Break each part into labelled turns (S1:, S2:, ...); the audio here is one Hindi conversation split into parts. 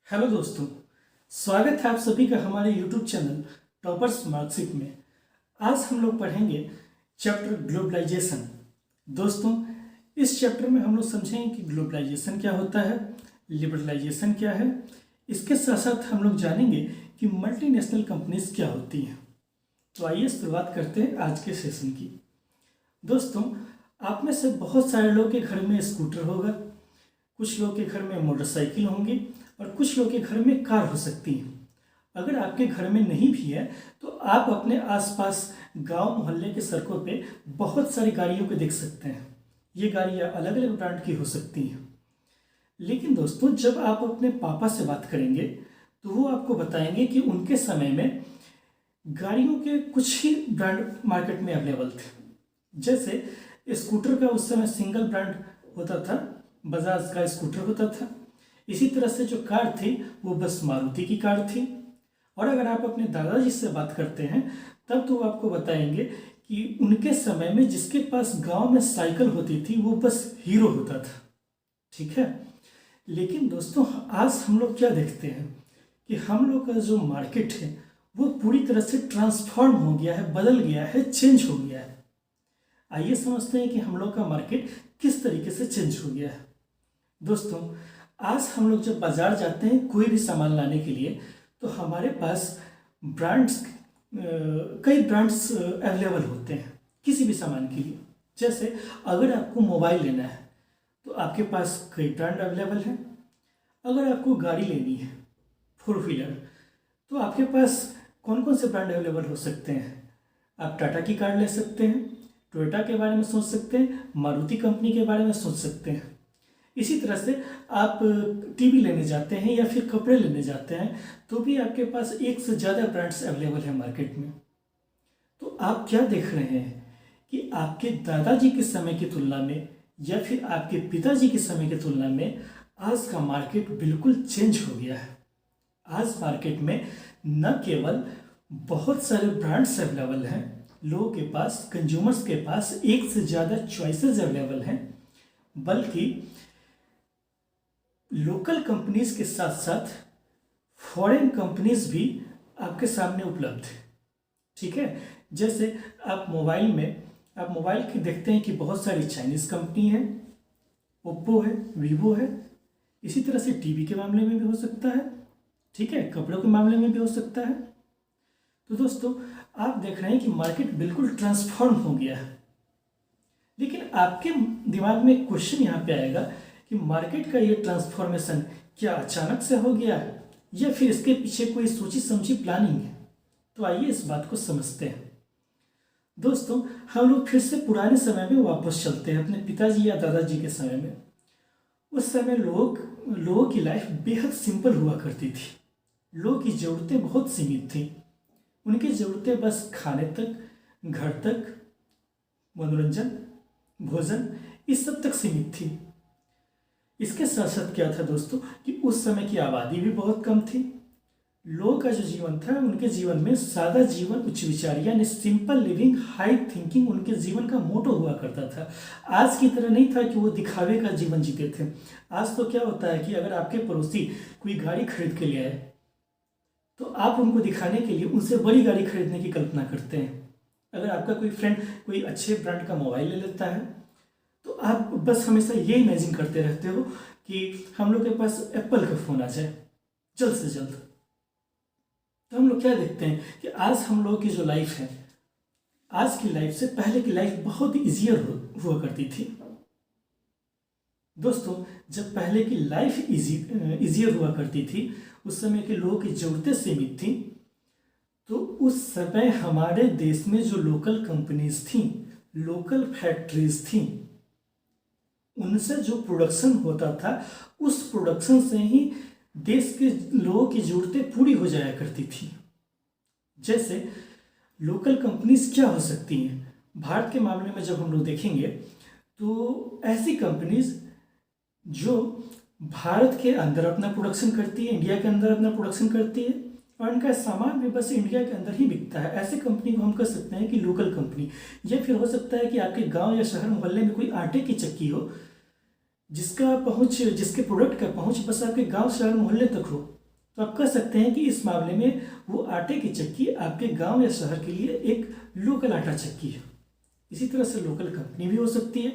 S1: हेलो दोस्तों, स्वागत है आप सभी का हमारे यूट्यूब चैनल टॉपर्स मार्कशीट में। आज हम लोग पढ़ेंगे चैप्टर ग्लोबलाइजेशन। दोस्तों, इस चैप्टर में हम लोग समझेंगे कि ग्लोबलाइजेशन क्या होता है, लिबरलाइजेशन क्या है। इसके साथ साथ हम लोग जानेंगे कि मल्टीनेशनल कंपनीज क्या होती हैं। तो आइए शुरुआत करते हैं आज के सेशन की। दोस्तों, आप में से बहुत सारे लोगों के घर में स्कूटर होगा, कुछ लोग के घर में मोटरसाइकिल होंगी और कुछ लोग के घर में कार हो सकती है। अगर आपके घर में नहीं भी है तो आप अपने आसपास गांव मोहल्ले के सड़कों पे बहुत सारी गाड़ियों को देख सकते हैं। ये गाड़ियाँ अलग अलग ब्रांड की हो सकती हैं। लेकिन दोस्तों, जब आप अपने पापा से बात करेंगे तो वो आपको बताएंगे कि उनके समय में गाड़ियों के कुछ ही ब्रांड मार्केट में अवेलेबल थे। जैसे स्कूटर का उस समय सिंगल ब्रांड होता था, बजाज का स्कूटर होता था। इसी तरह से जो कार थी वो बस मारुति की कार थी। और अगर आप अपने दादाजी से बात करते हैं तब तो वो आपको बताएंगे कि उनके समय में जिसके पास गांव में साइकिल होती थी वो बस हीरो होता था। ठीक है। लेकिन दोस्तों, आज हम लोग क्या देखते हैं कि हम लोग का जो मार्केट है वो पूरी तरह से ट्रांसफॉर्म हो गया है, बदल गया है, चेंज हो गया है। आइए समझते हैं कि हम लोग का मार्केट किस तरीके से चेंज हो गया है। दोस्तों, आज हम लोग जब बाज़ार जाते हैं कोई भी सामान लाने के लिए तो हमारे पास ब्रांड्स कई ब्रांड्स अवेलेबल होते हैं किसी भी सामान के लिए। जैसे अगर आपको मोबाइल लेना है तो आपके पास कई ब्रांड अवेलेबल हैं। अगर आपको गाड़ी लेनी है फोर व्हीलर तो आपके पास कौन कौन से ब्रांड अवेलेबल हो सकते हैं। आप टाटा की कार ले सकते हैं, टोयोटा के बारे में सोच सकते हैं, मारुति कंपनी के बारे में सोच सकते हैं। इसी तरह से आप टीवी लेने जाते हैं या फिर कपड़े लेने जाते हैं तो भी आपके पास एक से ज़्यादा ब्रांड्स अवेलेबल हैं मार्केट में। तो आप क्या देख रहे हैं कि आपके दादाजी के समय की तुलना में या फिर आपके पिताजी के समय की तुलना में आज का मार्केट बिल्कुल चेंज हो गया है। आज मार्केट में न केवल बहुत सारे ब्रांड्स अवेलेबल हैं, लोगों के पास, कंज्यूमर्स के पास एक से ज़्यादा चॉइसेस अवेलेबल हैं, बल्कि लोकल कंपनीज के साथ साथ फॉरेन कंपनीज भी आपके सामने उपलब्ध है। ठीक है। जैसे आप मोबाइल की देखते हैं कि बहुत सारी चाइनीज़ कंपनी है, ओप्पो है, वीवो है। इसी तरह से टीवी के मामले में भी हो सकता है, ठीक है, कपड़ों के मामले में भी हो सकता है। तो दोस्तों, आप देख रहे हैं कि मार्केट बिल्कुल ट्रांसफॉर्म हो गया है। लेकिन आपके दिमाग में एक क्वेश्चन यहाँ पे आएगा कि मार्केट का ये ट्रांसफॉर्मेशन क्या अचानक से हो गया है या फिर इसके पीछे कोई सोची समझी प्लानिंग है। तो आइए इस बात को समझते हैं। दोस्तों, हम लोग फिर से पुराने समय में वापस चलते हैं, अपने पिताजी या दादाजी के समय में। उस समय लोगों की लाइफ बेहद सिंपल हुआ करती थी। लोगों की ज़रूरतें बहुत सीमित थी। उनकी ज़रूरतें बस खाने तक, घर तक, मनोरंजन, भोजन, इस सब तक सीमित थी। इसके साथ साथ क्या था दोस्तों कि उस समय की आबादी भी बहुत कम थी। लोगों का जो जीवन था, उनके जीवन में सादा जीवन, उच्च विचार यानी सिंपल लिविंग, हाई थिंकिंग उनके जीवन का मोटो हुआ करता था। आज की तरह नहीं था कि वो दिखावे का जीवन जीते थे। आज तो क्या होता है कि अगर आपके पड़ोसी कोई गाड़ी खरीद के ले आए तो आप उनको दिखाने के लिए उनसे बड़ी गाड़ी खरीदने की कल्पना करते हैं। अगर आपका कोई फ्रेंड कोई अच्छे ब्रांड का मोबाइल ले लेता है तो आप बस हमेशा ये इमेजिन करते रहते हो कि हम लोग के पास एप्पल का फ़ोन आ जाए जल्द से जल्द। तो हम लोग क्या देखते हैं कि आज हम लोगों की जो लाइफ है, आज की लाइफ से पहले की लाइफ बहुत ईजियर हुआ करती थी। दोस्तों, जब पहले की लाइफ ईजियर हुआ करती थी, उस समय के लोगों की ज़रूरतें सीमित थी, तो उस समय हमारे देश में जो लोकल कंपनीज थी, लोकल फैक्ट्रीज थी, उनसे जो प्रोडक्शन होता था उस प्रोडक्शन से ही देश के लोगों की ज़रूरतें पूरी हो जाया करती थी। जैसे लोकल कंपनीज क्या हो सकती हैं भारत के मामले में जब हम लोग देखेंगे तो ऐसी कंपनीज जो भारत के अंदर अपना प्रोडक्शन करती है, इंडिया के अंदर अपना प्रोडक्शन करती है और इनका सामान भी बस इंडिया के अंदर ही बिकता है। ऐसे कंपनी को हम कह सकते हैं कि लोकल कंपनी। या फिर हो सकता है कि आपके गांव या शहर मोहल्ले में कोई आटे की चक्की हो जिसके प्रोडक्ट का पहुंच बस आपके गांव शहर मोहल्ले तक हो। तो आप कह सकते हैं कि इस मामले में वो आटे की चक्की आपके गांव या शहर के लिए एक लोकल आटा चक्की है। इसी तरह से लोकल कंपनी भी हो सकती है।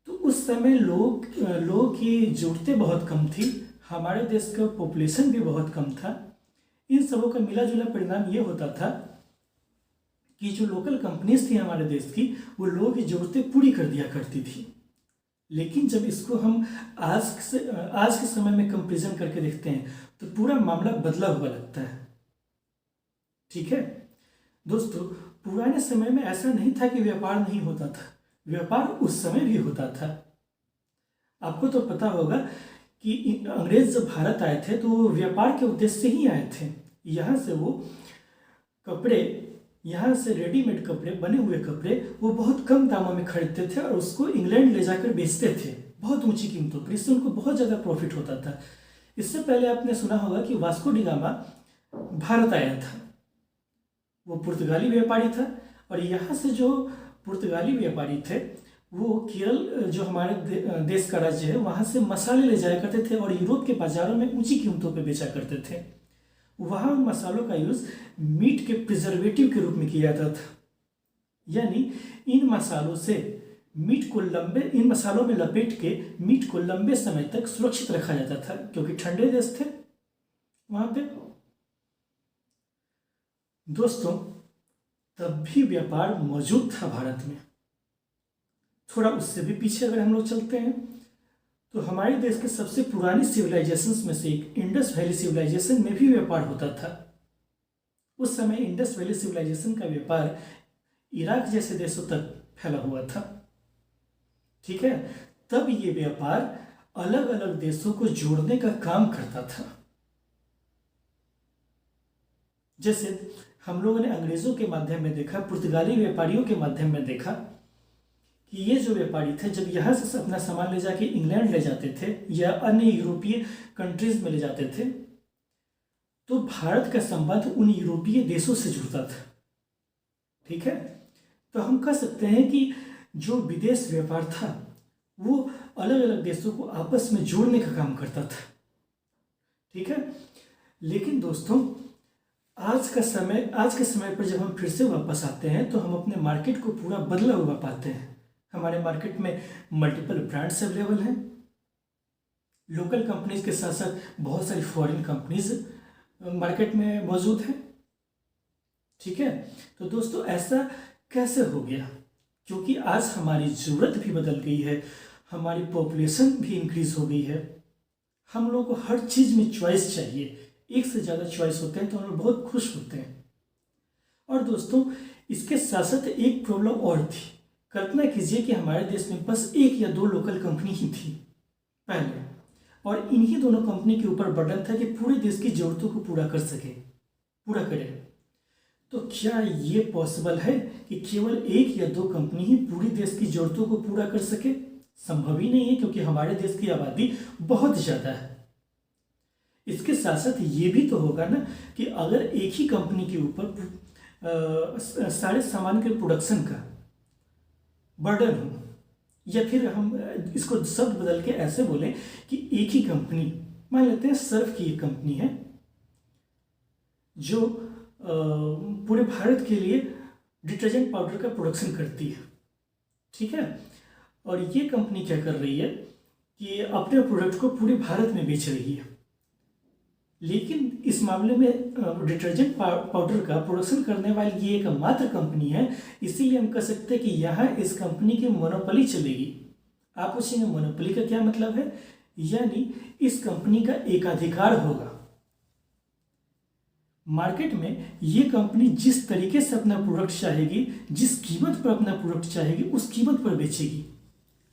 S1: तो उस समय लोगों की ज़रूरतें बहुत कम थी, हमारे देश का पॉपुलेशन भी बहुत कम था। इन सबों का मिला जुला परिणाम ये होता था कि जो लोकल कंपनीज थी हमारे देश की, वो लोगों की ज़रूरतें पूरी कर दिया करती थी। लेकिन जब इसको हम आज के समय में कंपेरिजन करके देखते हैं तो पूरा मामला बदला हुआ लगता है। ठीक है दोस्तों, पुराने समय में ऐसा नहीं था कि व्यापार नहीं होता था, व्यापार उस समय भी होता था। आपको तो पता होगा कि अंग्रेज जब भारत आए थे तो वो व्यापार के उद्देश्य से ही आए थे। यहाँ से वो कपड़े, यहाँ से रेडीमेड कपड़े, बने हुए कपड़े वो बहुत कम दामों में खरीदते थे और उसको इंग्लैंड ले जाकर बेचते थे बहुत ऊंची कीमतों पर। इससे उनको बहुत ज़्यादा प्रॉफिट होता था। इससे पहले आपने सुना होगा कि वास्को डी गामा भारत आया था, वो पुर्तगाली व्यापारी था। और यहाँ से जो पुर्तगाली व्यापारी थे वो केरल, जो हमारे देश का राज्य है, वहाँ से मसाले ले जाया करते थे और यूरोप के बाज़ारों में ऊंची कीमतों पर बेचा करते थे। वहाँ उन मसालों का यूज़ मीट के प्रिजर्वेटिव के रूप में किया जाता था, यानी इन मसालों में लपेट के मीट को लंबे समय तक सुरक्षित रखा जाता था, क्योंकि ठंडे देश थे वहाँ पे। दोस्तों, तब भी व्यापार मौजूद था भारत में। थोड़ा उससे भी पीछे अगर हम लोग चलते हैं तो हमारे देश के सबसे पुरानी सिविलाइजेशंस में से एक इंडस वैली सिविलाइजेशन में भी व्यापार होता था। उस समय इंडस वैली सिविलाइजेशन का व्यापार इराक जैसे देशों तक फैला हुआ था। ठीक है, तब ये व्यापार अलग अलग देशों को जोड़ने का काम करता था। जैसे हम लोगों ने अंग्रेजों के माध्यम में देखा, पुर्तगाली व्यापारियों के माध्यम में देखा कि ये जो व्यापारी थे जब यहाँ से अपना सामान ले जाके इंग्लैंड ले जाते थे या अन्य यूरोपीय कंट्रीज में ले जाते थे, तो भारत का संबंध उन यूरोपीय देशों से जुड़ता था। ठीक है, तो हम कह सकते हैं कि जो विदेश व्यापार था वो अलग अलग देशों को आपस में जोड़ने का काम करता था। ठीक है, लेकिन दोस्तों आज के समय पर जब हम फिर से वापस आते हैं तो हम अपने मार्केट को पूरा बदला हुआ पाते हैं। हमारे मार्केट में मल्टीपल ब्रांड्स अवेलेबल हैं, लोकल कंपनीज के साथ साथ बहुत सारी फॉरेन कंपनीज मार्केट में मौजूद हैं। ठीक है, तो दोस्तों ऐसा कैसे हो गया? क्योंकि आज हमारी ज़रूरत भी बदल गई है, हमारी पॉपुलेशन भी इंक्रीज हो गई है, हम लोगों को हर चीज़ में चॉइस चाहिए, एक से ज़्यादा चॉइस होते हैं तो हम लोग बहुत खुश होते हैं। और दोस्तों इसके साथ साथ एक प्रॉब्लम और थी। कल्पना कीजिए कि हमारे देश में बस एक या दो लोकल कंपनी ही थी पहले, और इन्हीं दोनों कंपनी के ऊपर बर्डन था कि पूरे देश की ज़रूरतों को पूरा करे। तो क्या ये पॉसिबल है कि केवल एक या दो कंपनी ही पूरी देश की ज़रूरतों को पूरा कर सके? संभव ही नहीं है, क्योंकि हमारे देश की आबादी बहुत ज़्यादा है। इसके साथ साथ ये भी तो होगा ना कि अगर एक ही कंपनी के ऊपर सारे सामान के प्रोडक्शन का बर्डन हो, या फिर हम इसको शब्द बदल के ऐसे बोलें कि एक ही कंपनी, मान लेते हैं सर्फ की एक कंपनी है जो पूरे भारत के लिए डिटर्जेंट पाउडर का प्रोडक्शन करती है। ठीक है, और ये कंपनी क्या कर रही है कि अपने प्रोडक्ट को पूरे भारत में बेच रही है। लेकिन इस मामले में डिटर्जेंट पाउडर का प्रोडक्शन करने वाली ये एकमात्र कंपनी है, इसीलिए हम कह सकते हैं कि यहाँ इस कंपनी की मोनोपोली चलेगी। आप पूछेंगे मोनोपोली का क्या मतलब है? यानी इस कंपनी का एकाधिकार होगा मार्केट में। ये कंपनी जिस तरीके से अपना प्रोडक्ट चाहेगी, जिस कीमत पर अपना प्रोडक्ट चाहेगी, उस कीमत पर बेचेगी।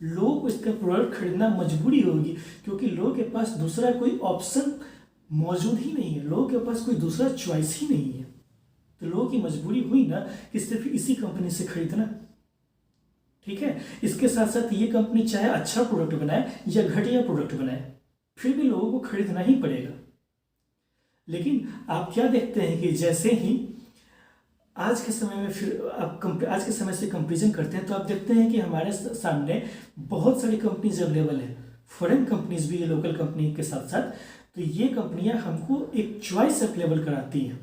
S1: लोग इसका प्रोडक्ट खरीदना मजबूरी होगी, क्योंकि लोगों के पास दूसरा कोई ऑप्शन मौजूद ही नहीं है, लोगों के पास कोई दूसरा चॉइस ही नहीं है। तो लोगों की मजबूरी हुई ना कि सिर्फ इसी कंपनी से खरीदना। ठीक है, इसके साथ साथ ये कंपनी चाहे अच्छा प्रोडक्ट बनाए या घटिया प्रोडक्ट बनाए, फिर भी लोगों को खरीदना ही पड़ेगा। लेकिन आप क्या देखते हैं कि जैसे ही आज के समय में फिर आप आज के समय से कंपेरिजन करते हैं तो आप देखते हैं कि हमारे सामने बहुत सारी कंपनीज अवेलेबल है, फॉरेन कंपनीज भी है लोकल कंपनी के साथ साथ, तो ये कंपनियां हमको एक चॉइस अवेलेबल कराती हैं।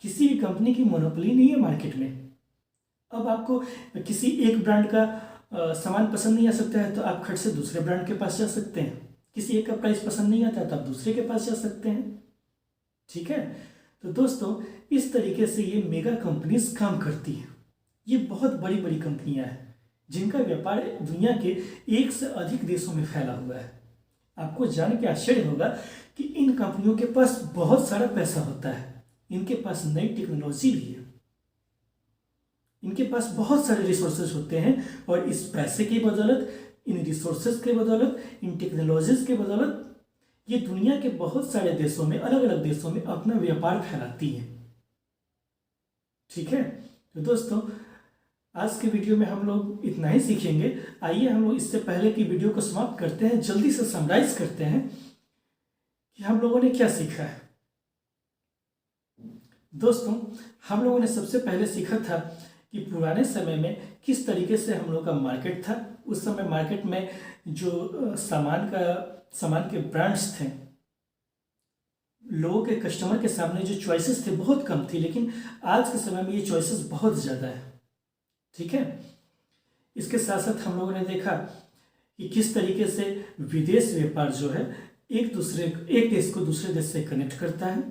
S1: किसी भी कंपनी की मोनोपोली नहीं है मार्केट में। अब आपको किसी एक ब्रांड का सामान पसंद नहीं आ सकता है तो आप खट से दूसरे ब्रांड के पास जा सकते हैं। किसी एक का प्राइस पसंद नहीं आता है तो आप दूसरे के पास जा सकते हैं। ठीक है, तो दोस्तों इस तरीके से ये मेगा कंपनीज काम करती हैं। ये बहुत बड़ी बड़ी कंपनियां हैं जिनका व्यापार दुनिया के एक से अधिक देशों में फैला हुआ है। आपको जान के आश्चर्य होगा कि इन कंपनियों के पास बहुत सारा पैसा होता है। इनके पास नई टेक्नोलॉजी भी है, इनके पास बहुत सारे रिसोर्सेज होते हैं और इस पैसे की बदौलत, इन रिसोर्सेज के बदौलत, इन टेक्नोलॉजीज के बदौलत ये दुनिया के बहुत सारे देशों में, अलग अलग देशों में अपना व्यापार फैलाती हैं। ठीक है, तो दोस्तों आज के वीडियो में हम लोग इतना ही सीखेंगे। आइए हम लोग इससे पहले की वीडियो को समाप्त करते हैं, जल्दी से समराइज करते हैं कि हम लोगों ने क्या सीखा है। दोस्तों हम लोगों ने सबसे पहले सीखा था कि पुराने समय में किस तरीके से हम लोग का मार्केट था। उस समय मार्केट में जो सामान के ब्रांड्स थे, लोगों के, कस्टमर के सामने जो चॉइसेस थे बहुत कम थी, लेकिन आज के समय में ये चॉइसेस बहुत ज़्यादा है। ठीक है, इसके साथ साथ हम लोगों ने देखा कि किस तरीके से विदेश व्यापार जो है एक देश को दूसरे देश से कनेक्ट करता है।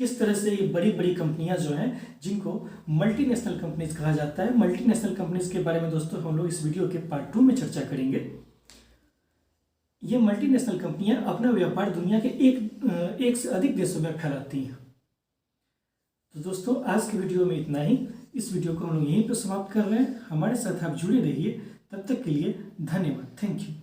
S1: किस तरह से ये बड़ी बड़ी कंपनियां जो हैं जिनको मल्टीनेशनल कंपनीज कहा जाता है। मल्टीनेशनल कंपनीज के बारे में दोस्तों हम लोग इस वीडियो के पार्ट 2 में चर्चा करेंगे। ये मल्टीनेशनल कंपनियां अपना व्यापार दुनिया के एक से अधिक देशों में फैलाती हैं। तो दोस्तों आज की वीडियो में इतना ही। इस वीडियो को हम लोग यहीं पर समाप्त कर रहे हैं। हमारे साथ आप जुड़े रहिए। तब तक के लिए धन्यवाद। Thank you.